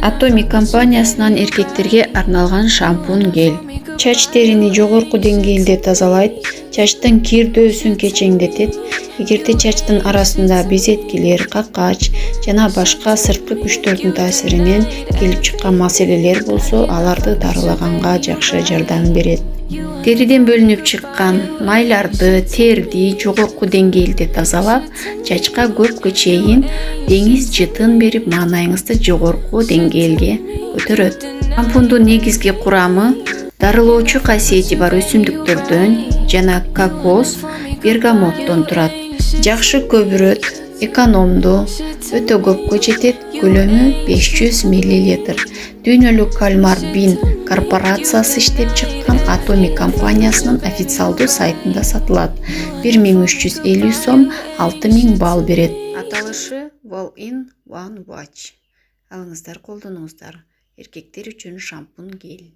Atomic компаниясынан эркектерге арналган шампунь гель. Чач терини жогорку деңгээлде тазалайт, чачтын кирдөөсүн кечеңдетет. Эгерде чачтын арасында безеткилер, какач жана башка сырткы күчтөрдүн таасиринен келип чыккан маселелер болсо, аларды дарылаганга жакшы жардам берет. Териден бөлүнүп чыккан майларды, терди жогорку деңгээлде тазалап, чачка көпкө чейин деңиз жытын берип, маанайыңызды жогорку деңгээлге көтөрөт. Шампундун негизги курамы дарылоочу касиети бар өсүмдүктөрдөн жана кокос, бергамоттон турат. Жакшы көбүрөт, экономдуу, өтө көпкө жетет, көлөмү 500 мл. Дүйнөлүк Кальмар Бин корпорациясы иштеп чыккан Atomic компаниясынын официалдуу сайтында сатылат. 1350 сом 6000 балл берет. Аталышы All in One Wash. Алыңыздар, колдонуңуздар. Эркектер үчүн шампунь гель.